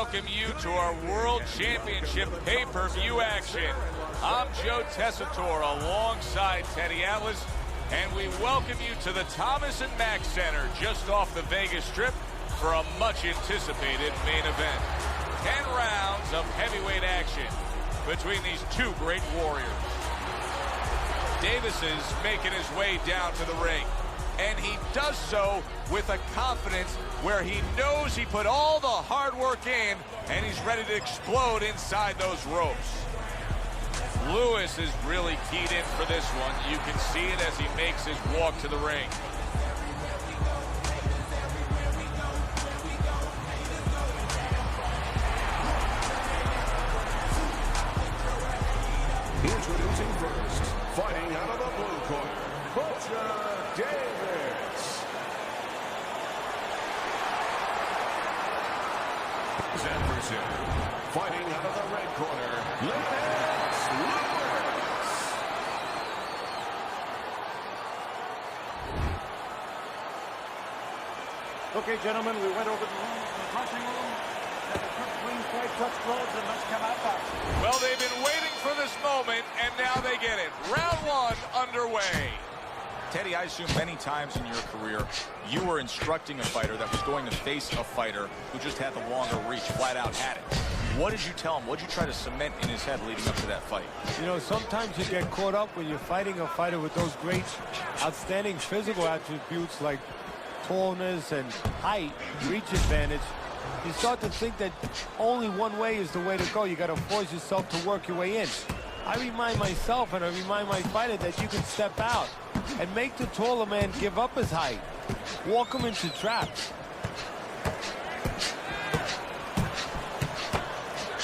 welcome you to our World Championship pay-per-view action. I'm Joe Tessitore alongside Teddy Atlas, and we welcome you to the Thomas & Mack Center just off the Vegas Strip for a much-anticipated main event. 10 rounds of heavyweight action between these two great warriors. Davis is making his way down to the ring, and he does so with a confidence where he knows he put all the hard work in, and he's ready to explode inside those ropes. Lewis is really keyed in for this one. You can see it as he makes his walk to the ring. Introducing first, fighting out of the blue corner, Davis. His adversary, fighting out of the red corner, Lewis. Okay, gentlemen, we went over the dressing room. Clean fight, touch gloves, and let's come out boxing. Well, they've been waiting for this moment, and now they get it. Round one underway. Teddy, I assume many times in your career, you were instructing a fighter that was going to face a fighter who just had the longer reach, flat out had it. What did you tell him? What did you try to cement in his head leading up to that fight? You know, sometimes you get caught up when you're fighting a fighter with those great, outstanding physical attributes like tallness and height, reach advantage. You start to think that only one way is the way to go. You got to force yourself to work your way in. I remind myself and I remind my fighter that you can step out and make the taller man give up his height. Walk him into traps.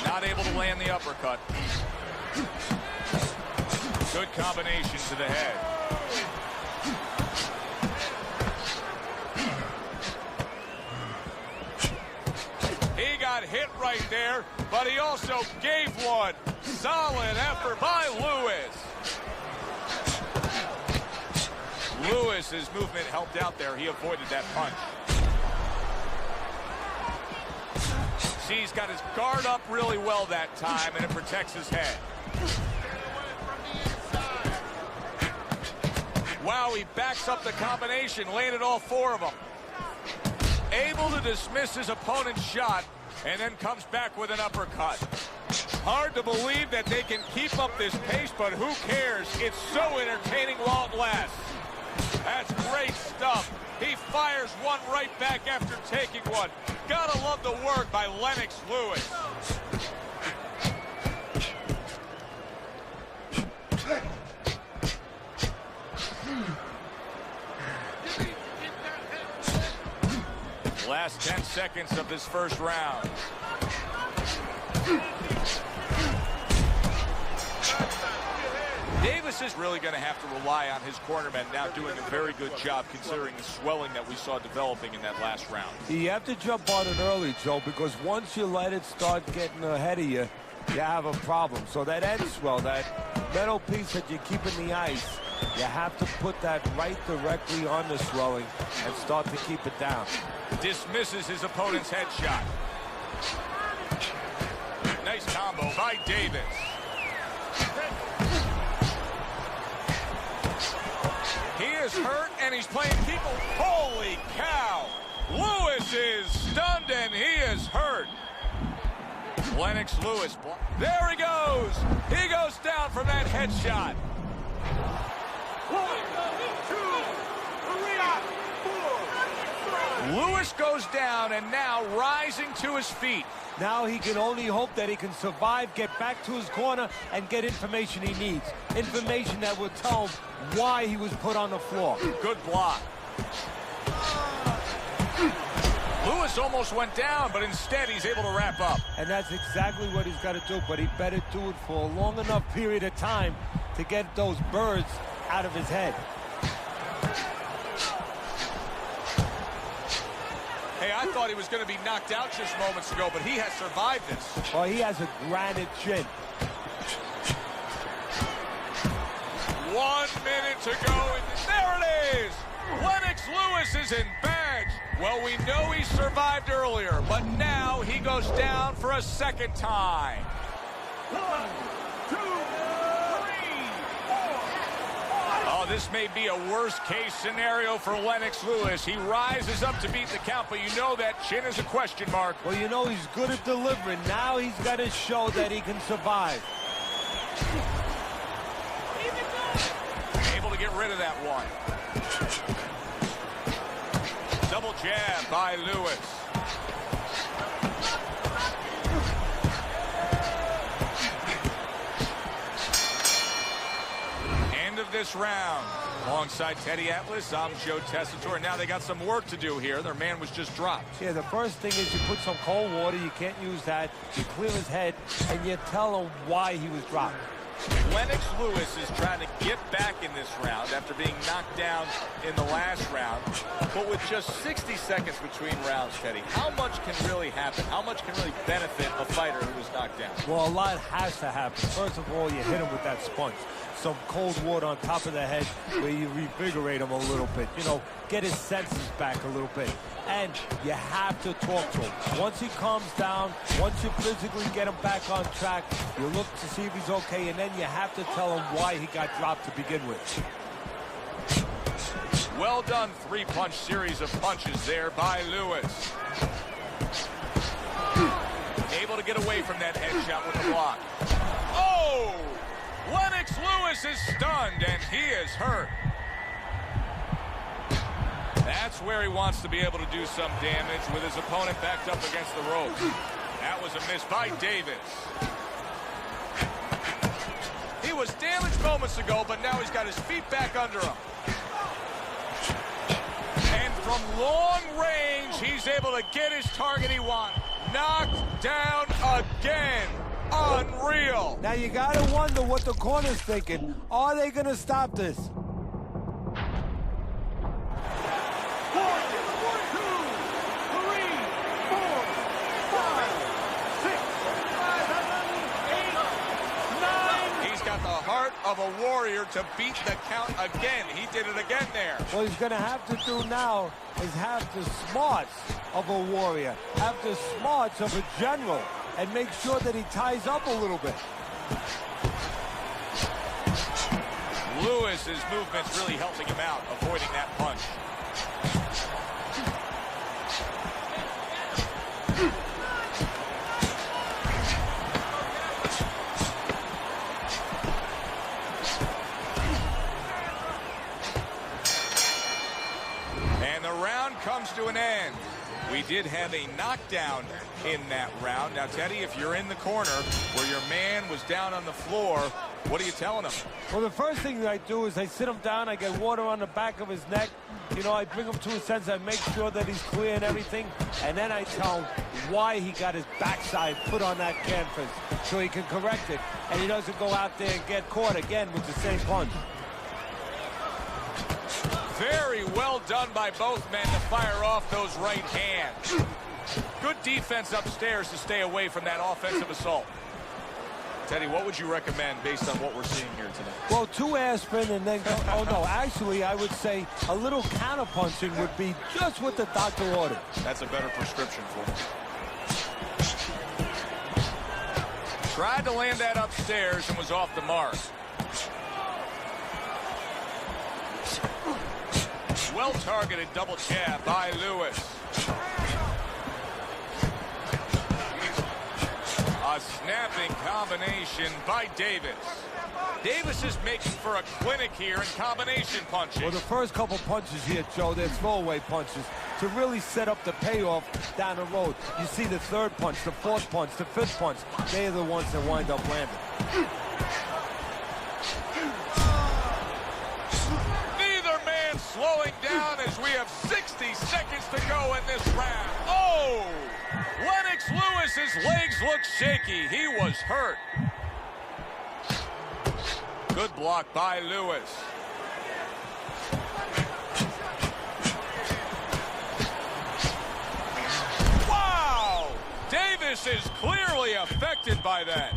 Not able to land the uppercut. Good combination to the head. He got hit right there, but he also gave one. Solid effort by Lewis. Lewis's movement helped out there. He avoided that punch. See, he's got his guard up really well that time, and it protects his head. Wow, he backs up the combination, landed all four of them. Able to dismiss his opponent's shot, and then comes back with an uppercut. Hard to believe that they can keep up this pace, but who cares? It's so entertaining while it lasts. That's great stuff. He fires one right back after taking one. Gotta love the work by Lennox Lewis. Last 10 seconds of this first round. Davis is really going to have to rely on his cornermen now doing a very good job considering the swelling that we saw developing in that last round. You have to jump on it early, Joe, because once you let it start getting ahead of you, you have a problem. So that end swell, that metal piece that you keep in the ice, you have to put that right directly on the swelling and start to keep it down. Dismisses his opponent's headshot. Nice combo by Davis. He is hurt and he's playing people. Holy cow! Lewis is stunned and he is hurt. Lennox Lewis. There he goes. He goes down from that headshot. 1, 2, 3, 4. Lewis goes down and now rising to his feet. Now he can only hope that he can survive, get back to his corner, and get information he needs. Information that will tell him why he was put on the floor. Good block. Lewis almost went down, but instead he's able to wrap up. And that's exactly what he's got to do, but he better do it for a long enough period of time to get those birds out of his head. Hey, I thought he was going to be knocked out just moments ago, but he has survived this. Oh, he has a granite chin. 1 minute to go, and there it is! Lennox Lewis is in bags. Well, we know he survived earlier, but now he goes down for a second time. 1, 2, 3, 4. Oh, this may be a worst-case scenario for Lennox Lewis. He rises up to beat the count, but you know that chin is a question mark. Well, you know he's good at delivering. Now he's got to show that he can survive. Able to get rid of that one. Double jab by Lewis. End of this round. Alongside Teddy Atlas, I'm Joe Tessitore. Now they got some work to do here. Their man was just dropped. Yeah, the first thing is you put some cold water. You can't use that. You clear his head, and you tell him why he was dropped. Lennox Lewis is trying to get back in this round after being knocked down in the last round. But with just 60 seconds between rounds, Teddy, how much can really happen? How much can really benefit a fighter who was knocked down? Well, a lot has to happen. First of all, you hit him with that sponge. Some cold water on top of the head where you revigorate him a little bit. You know, get his senses back a little bit. And you have to talk to him. Once he calms down, once you physically get him back on track, you look to see if he's okay, and then you have to tell him why he got dropped to begin with. Well done, three-punch series of punches there by Lewis. Able to get away from that headshot with the block. Oh! Lennox Lewis is stunned, and he is hurt. That's where he wants to be able to do some damage with his opponent backed up against the ropes. That was a miss by Davis. He was damaged moments ago, but now he's got his feet back under him. And from long range, he's able to get his target he wants. Knocked down again. Unreal. Now you gotta wonder what the corner's thinking. Are they gonna stop this? 1, 2, 3, 4, 5, 6, 7, 8, 9. He's got the heart of a warrior to beat the count again. He did it again there. What he's gonna have to do now is have the smarts of a warrior, have the smarts of a general, and make sure that he ties up a little bit. Lewis's movement's really helping him out, avoiding that punch. And the round comes to an end. We did have a knockdown in that round. Now, Teddy, if you're in the corner where your man was down on the floor, what are you telling him? Well, the first thing that I do is I sit him down, I get water on the back of his neck. You know, I bring him to a sense, I make sure that he's clear and everything, and then I tell him why he got his backside put on that canvas so he can correct it, and he doesn't go out there and get caught again with the same punch. Very well done by both men to fire off those right hands. Good defense upstairs to stay away from that offensive assault. Teddy, what would you recommend based on what we're seeing here tonight? Well, 2 aspirin and then, oh no, actually I would say a little counter-punching would be just what the doctor ordered. That's a better prescription for him. Tried to land that upstairs and was off the mark. Well-targeted double jab by Lewis. A snapping combination by Davis. Davis is making for a clinic here in combination punching. Well, the first couple punches here, Joe, they're throwaway punches to really set up the payoff down the road. You see the third punch, the fourth punch, the fifth punch. They are the ones that wind up landing. Slowing down as we have 60 seconds to go in this round. Oh! Lennox Lewis's legs look shaky. He was hurt. Good block by Lewis. Wow! Davis Davis is clearly affected by that.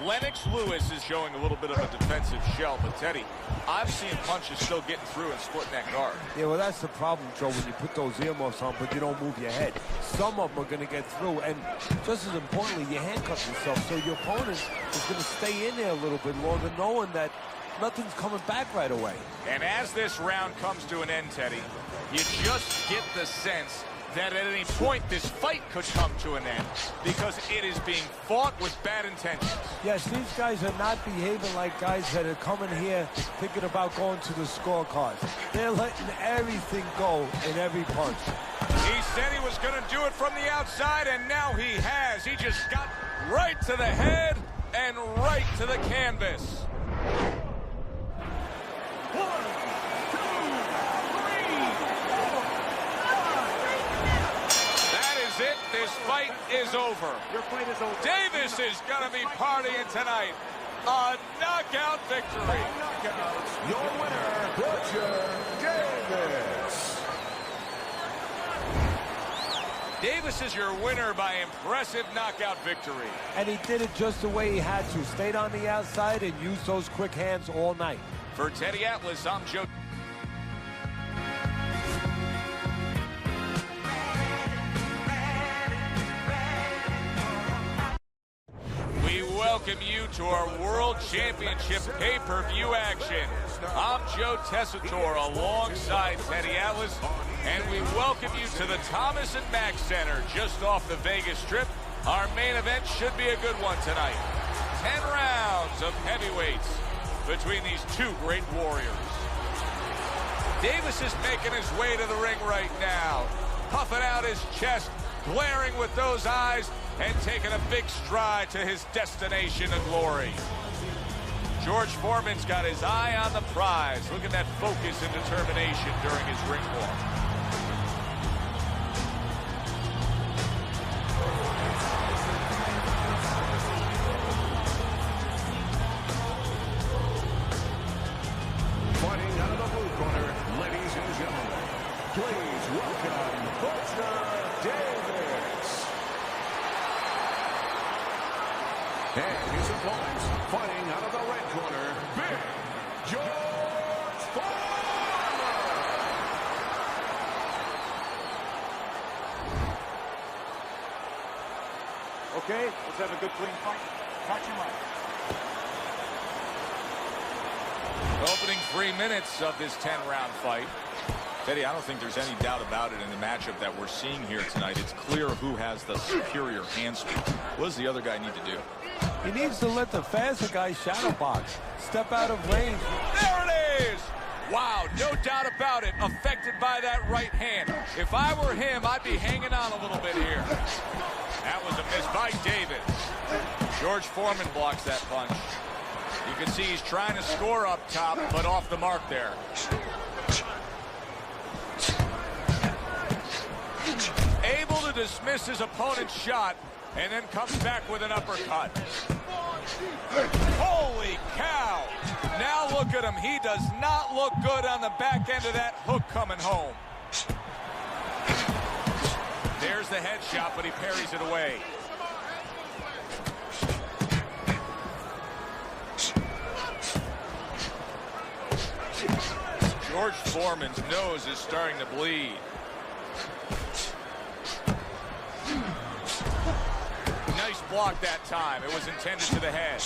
Lennox Lewis is showing a little bit of a defensive shell, but Teddy, I'm seeing punches still getting through and splitting that guard. Yeah, well, that's the problem, Joe, when you put those earmuffs on, but you don't move your head. Some of them are going to get through, and just as importantly, you handcuff yourself, so your opponent is going to stay in there a little bit longer, knowing that nothing's coming back right away. And as this round comes to an end, Teddy, you just get the sense that at any point this fight could come to an end because it is being fought with bad intentions. Yes, these guys are not behaving like guys that are coming here thinking about going to the scorecards. They're letting everything go in every punch. He said he was going to do it from the outside, and now he has. He just got right to the head and right to the canvas. 1, 2, 3, 4. It. This fight is over. Your fight is over. Davis is going to be partying tonight. A knockout victory. Your winner, Roger Davis. Davis is your winner by impressive knockout victory. And he did it just the way he had to. Stayed on the outside and used those quick hands all night. For Teddy Atlas, I'm Joe. We welcome you to our World Championship pay-per-view action. I'm Joe Tessitore alongside Teddy Atlas, and we welcome you to the Thomas & Mack Center just off the Vegas Strip. Our main event should be a good one tonight. 10 rounds of heavyweights between these two great warriors. Davis is making his way to the ring right now, puffing out his chest, glaring with those eyes, and taking a big stride to his destination of glory. George Foreman's got his eye on the prize. Look at that focus and determination during his ring walk. Fighting out of the blue corner, ladies and gentlemen, please welcome Roger Davis. And his opponents, fighting out of the red corner, Big George Foreman. Okay, let's have a good clean fight. Catch him up. Opening 3 minutes of this 10-round fight. Teddy, I don't think there's any doubt about it in the matchup that we're seeing here tonight. It's clear who has the superior hand speed. What does the other guy need to do? He needs to let the faster guy shadow box. Step out of range. There it is! Wow, no doubt about it. Affected by that right hand. If I were him, I'd be hanging on a little bit here. That was a miss by Davis. George Foreman blocks that punch. You can see he's trying to score up top, but off the mark there. Able to dismiss his opponent's shot, and then comes back with an uppercut. Holy cow! Now look at him. He does not look good on the back end of that hook coming home. There's the headshot, but he parries it away. George Foreman's nose is starting to bleed. Nice block that time. It was intended to the head.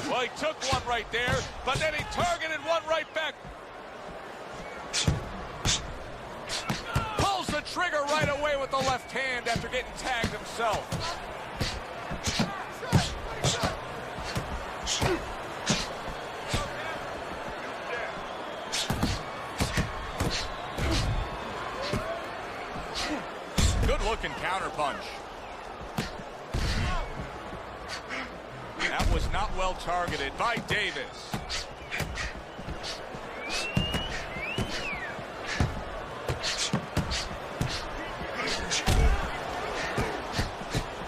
Well, he took one right there, but then he targeted one right back. Pulls the trigger right away with the left hand after getting tagged himself. Good-looking counterpunch. That was not well targeted by Davis.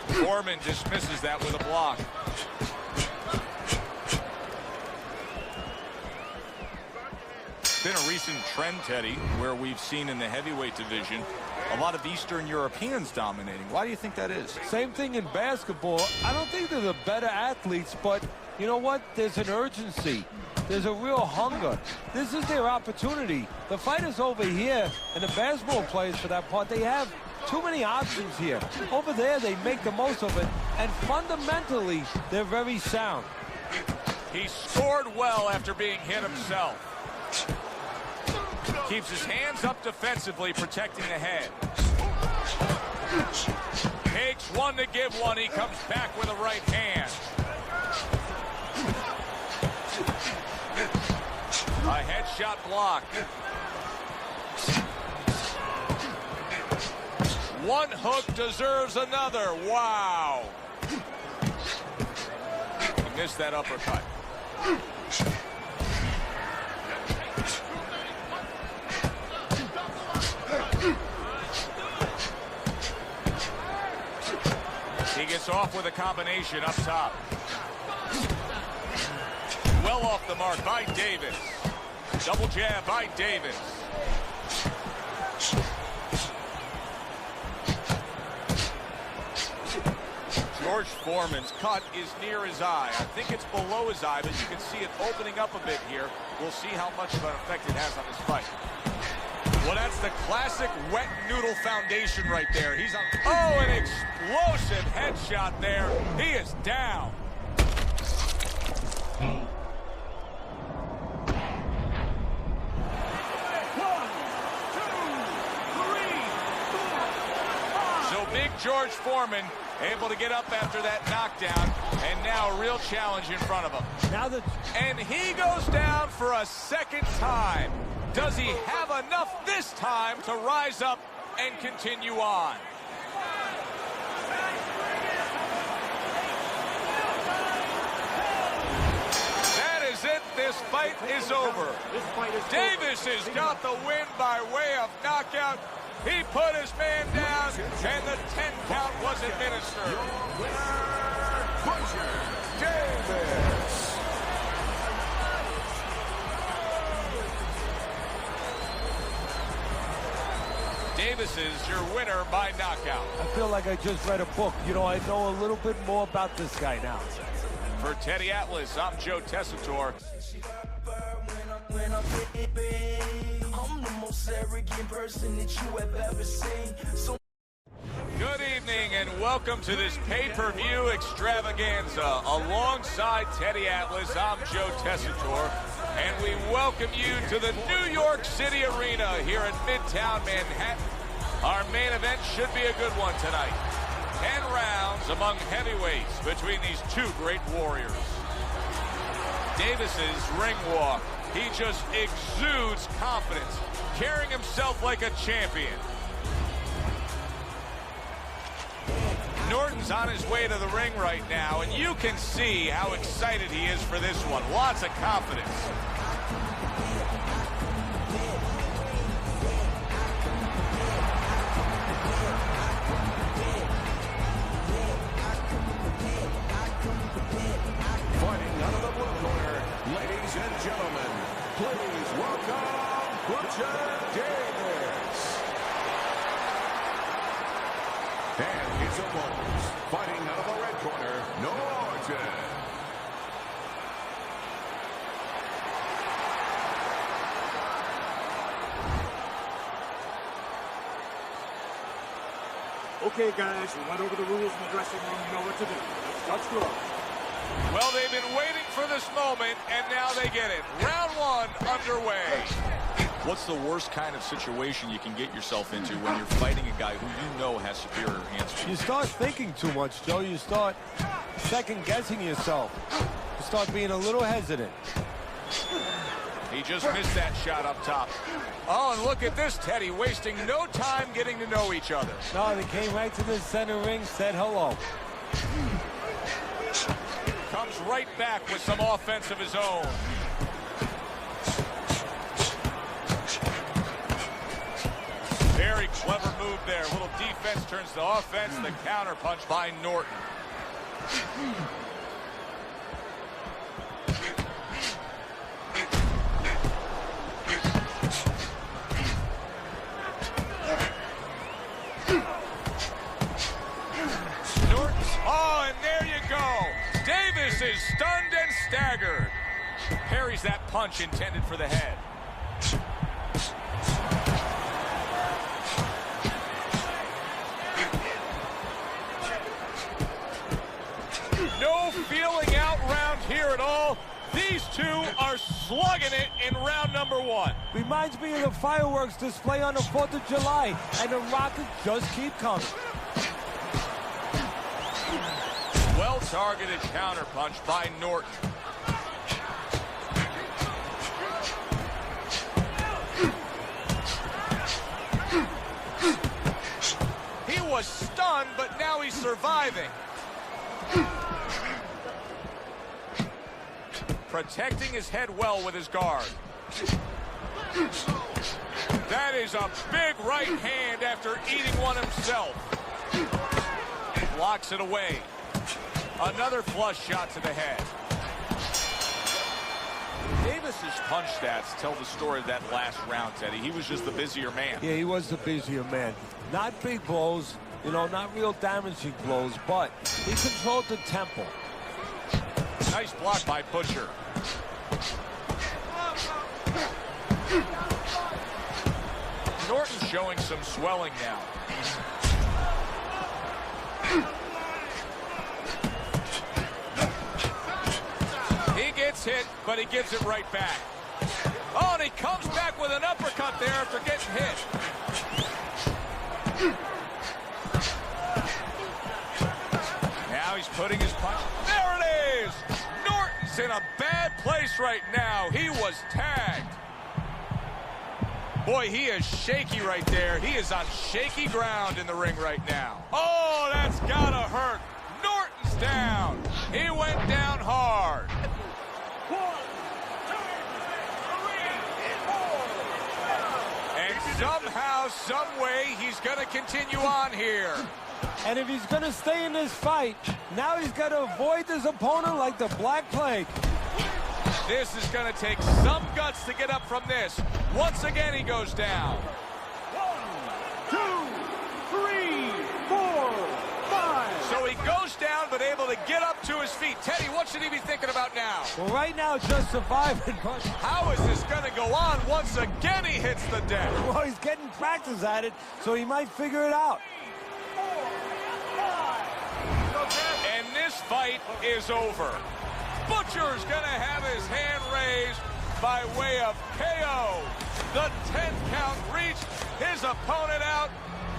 Foreman dismisses that with a block. It's been a recent trend, Teddy, where we've seen in the heavyweight division a lot of Eastern Europeans dominating. Why do you think that is? Same thing in basketball. I don't think they're the better athletes, but you know what? There's an urgency. There's a real hunger. This is their opportunity. The fighters over here, and the basketball players for that part, they have too many options here. Over there, they make the most of it, and fundamentally, they're very sound. He scored well after being hit himself. Keeps his hands up defensively, protecting the head. Takes one to give one. He comes back with a right hand. A headshot block. One hook deserves another. Wow. He missed that uppercut. He gets off with a combination up top. Well off the mark by Davis. Double jab by Davis. George Foreman's cut is near his eye. I think it's below his eye, but you can see it opening up a bit here. We'll see how much of an effect it has on this fight. Well, that's the classic wet noodle foundation right there. He's on. Oh, an explosive headshot there. He is down. So big George Foreman able to get up after that knockdown, and now a real challenge in front of him. And he goes down for a second time. Does he have enough this time to rise up and continue on? That is it. This fight is over. Davis has got the win by way of knockout. He put his man down, and the 10 count was administered. Davis. Davis is your winner by knockout. I feel like I just read a book. You know, I know a little bit more about this guy now. For Teddy Atlas, I'm Joe Tessitore. I'm the most arrogant person that you have ever seen. Good evening and welcome to this pay-per-view extravaganza. Alongside Teddy Atlas, I'm Joe Tessitore, and we welcome you to the New York City Arena here in Midtown Manhattan. Our main event should be a good one tonight. 10 rounds among heavyweights between these two great warriors. Davis's ring walk. He just exudes confidence, carrying himself like a champion. Norton's on his way to the ring right now, and you can see how excited he is for this one. Lots of confidence. Fighting out of the blue corner, ladies and gentlemen, please welcome Butcher Davis. And his opponents, fighting out of the red corner, Norton. Okay, guys, we went over the rules in the dressing room. You know what to do. Let's touch gloves. Well, they've been waiting for this moment, and now they get it. Round one underway. What's the worst kind of situation you can get yourself into when you're fighting a guy who you know has superior hands? You start thinking too much, Joe. You start second-guessing yourself. You start being a little hesitant. He just missed that shot up top. Oh, and look at this, Teddy, wasting no time getting to know each other. No, they came right to the center ring, said hello. Comes right back with some offense of his own. Very clever move there. A little defense turns to offense. The counter punch by Norton. is stunned and staggered. Parries that punch intended for the head. No feeling out round here at all. These two are slugging it in round number 1. Reminds me of the fireworks display on the 4th of July, and the rockets just keep coming. Well-targeted counterpunch by Norton. He was stunned, but now he's surviving. Protecting his head well with his guard. That is a big right hand after eating one himself. Blocks it away. Another flush shot to the head. Davis's punch stats tell the story of that last round, Teddy. He was just the busier man. Yeah, he was the busier man. Not big blows, you know, not real damaging blows, but he controlled the tempo. Nice block by Butcher. Norton's showing some swelling now. He gets hit, but he gives it right back. Oh, and he comes back with an uppercut there after getting hit. Now he's putting his punch. There it is! Norton's in a bad place right now. He was tagged. Boy, he is shaky right there. He is on shaky ground in the ring right now. Oh, that's gotta hurt. Norton's down. He went down hard. 1, 2, 3, 4. And somehow, some way, he's gonna continue on here. And if he's going to stay in this fight, now he's got to avoid his opponent like the Black Plague. This is going to take some guts to get up from this. Once again, he goes down. 1, 2, 3, 4, 5. So he goes down, but able to get up to his feet. Teddy, what should he be thinking about now? Well, right now, just surviving. But How is this going to go on? Once again, he hits the deck. well, he's getting practice at it, so he might figure it out. And this fight is over. Butcher's going to have his hand raised by way of KO. The 10 count reached, his opponent out.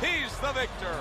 He's the victor.